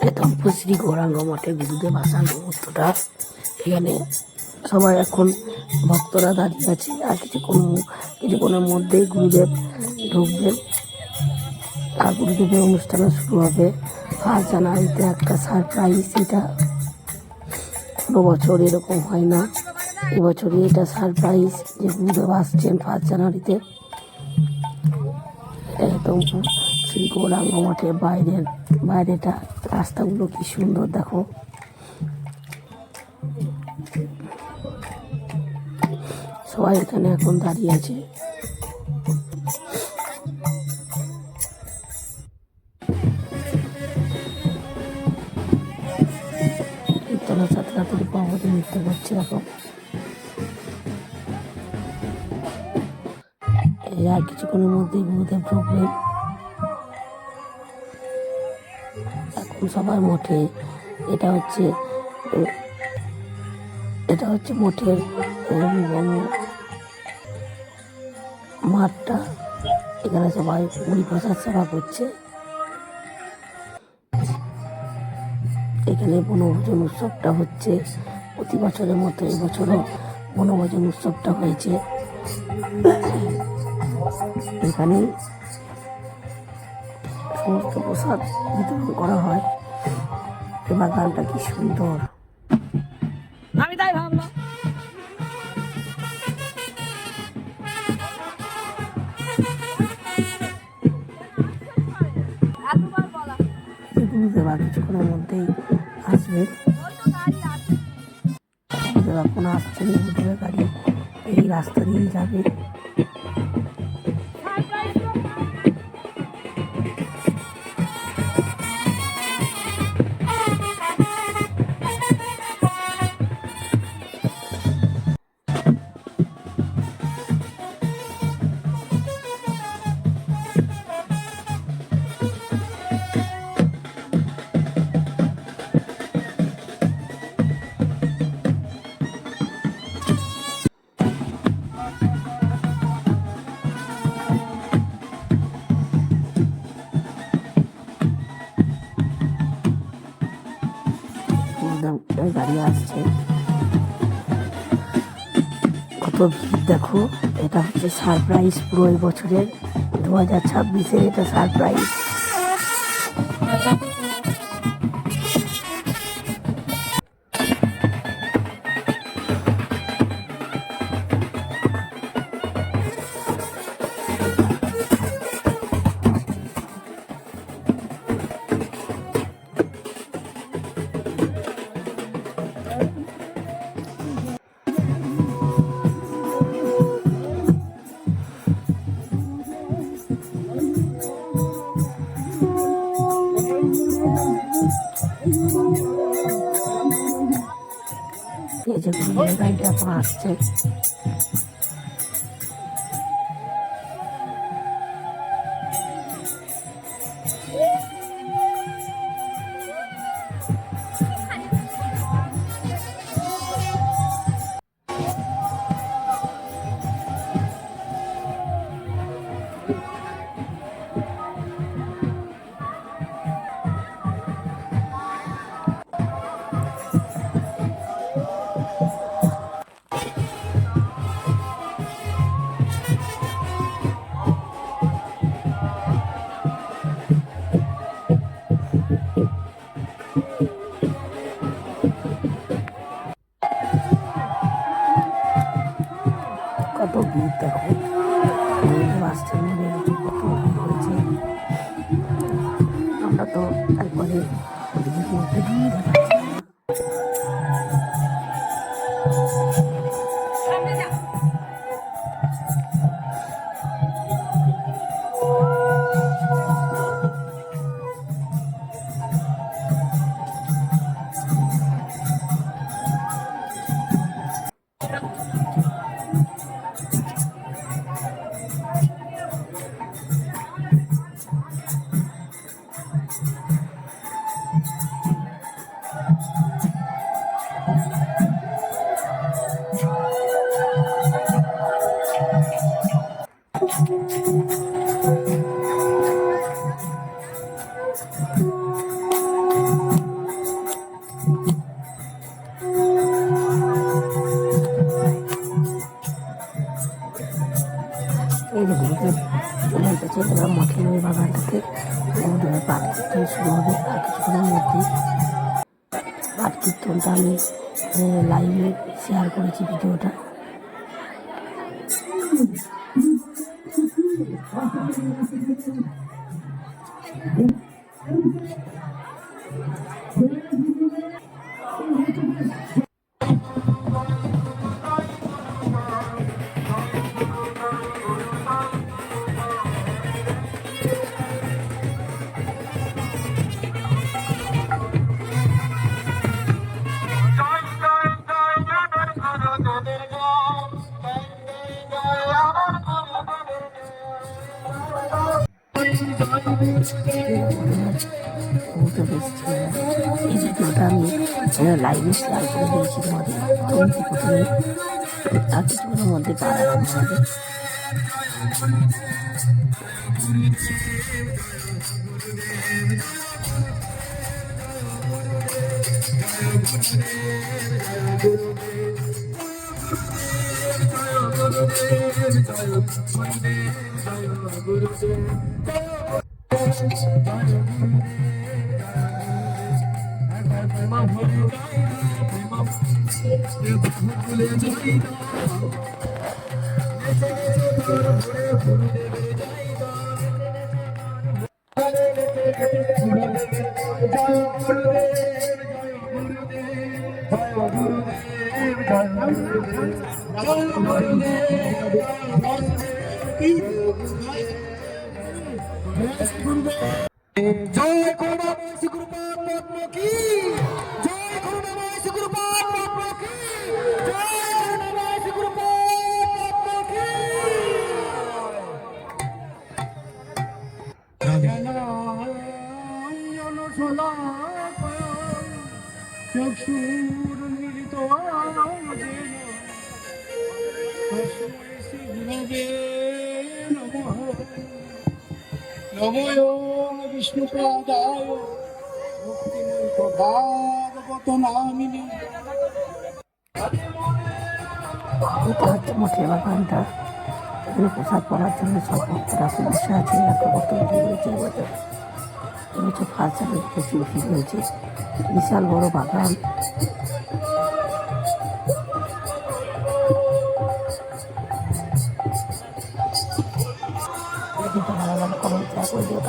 এটা শ্রী গৌরাঙ্গ মঠের গুরুদেব আসান মুহূর্তটা। এখানে সবাই এখন ভক্তরা দাঁড়িয়ে আছে, আর কিছুক্ষণের মধ্যেই গুরুদেব ঢুকবেন আর গুরুদেবের অনুষ্ঠানও শুরু হবে। ফার্স্ট জানুয়ারিতে একটা সারপ্রাইজ, এটা কোনো বছর এরকম হয় না, এবছরই এটা সারপ্রাইজ যে গুরুদেব আসছেন ফার্স্ট জানুয়ারিতে। একদম শ্রী গৌরাঙ্গ মঠের বাইরেটা রাস্তাগুলো কি সুন্দর দেখো। সবাই এখানে এখন দাঁড়িয়ে আছে। কীর্তনের সাথে সাথে প্রভুতি নৃত্য করছে এখন। এই আর কিছুক্ষণের মধ্যেই গুরুদেব ঢুকবেন। এখন সবার মঠে এটা হচ্ছে মঠের মাঠটা। এখানে সবাই মুড়ি প্রসাদ সেবা করছে। এখানে বনভোজন উৎসবটা হচ্ছে প্রতি বছরের মতো এবছরও বনভোজন উৎসবটা হয়েছে। এখানে সমস্ত প্রসাদ বিতরণ করা হয়। এই বাগানটা কি সুন্দর, আমি তাই ভাবলাম। গুরুদেব আর কিছুক্ষণের মধ্যেই আসবে। গুরুদেব এখন আসছেন, গুরুদেবের গাড়ি এই রাস্তা দিয়ে যাবে। গাড়ি আসছে, কত ভিড় দেখো। এটা হচ্ছে সারপ্রাইজ পুরো এই বছরের 2026-এর এটা সারপ্রাইজ। এই যে গুরুদেবের গাড়িটা এখন আসছে। কত ভিড় দেখো, আসছে কত ভিড় হয়েছে। আমরা তো একবারে মধ্যে ঢুকে পাঠ কীর্তন শুরু হবে আর কিছুক্ষণের মধ্যে। পাঠ কীর্তনটা আমি লাইভে শেয়ার করেছি ভিডিওটা। এই ভিডিওটা আমি লাইভে শেয়ার করে দিয়েছি তোমাদের। প্রথমে আর কিছুক্ষণের মধ্যে পাঠ আরম্ভ হবে। জয় করুণাময় শ্রীগুরুপাদ পদ্ম কি জয় করুণাময় শ্রীগুরুপাদ পদ্ম কি জয় করুণাময় শ্রীগুরুপাদ পদ্ম কি জ্ঞানাঞ্জন শলাকায় চক্ষুর্মিলিত যেন তস্मै শ্রীগুরবে নমঃ। নমো বিষ্ণুপাদায় ভক্তিমূর্খ ভাগবত নামিনে। এটা হচ্ছে মোটের বাগানটা। এখানে প্রসাদ পড়ার জন্য সব ভক্তরা খুব বসে আছে। একটা ভক্ত রয়েছে এবছর। এবছর ফার্স্ট সালে প্রচুর ভিড় হয়েছে। বিশাল বড় বাগান। ভালো ভালো কমেন্ট শেয়ার করে দিও।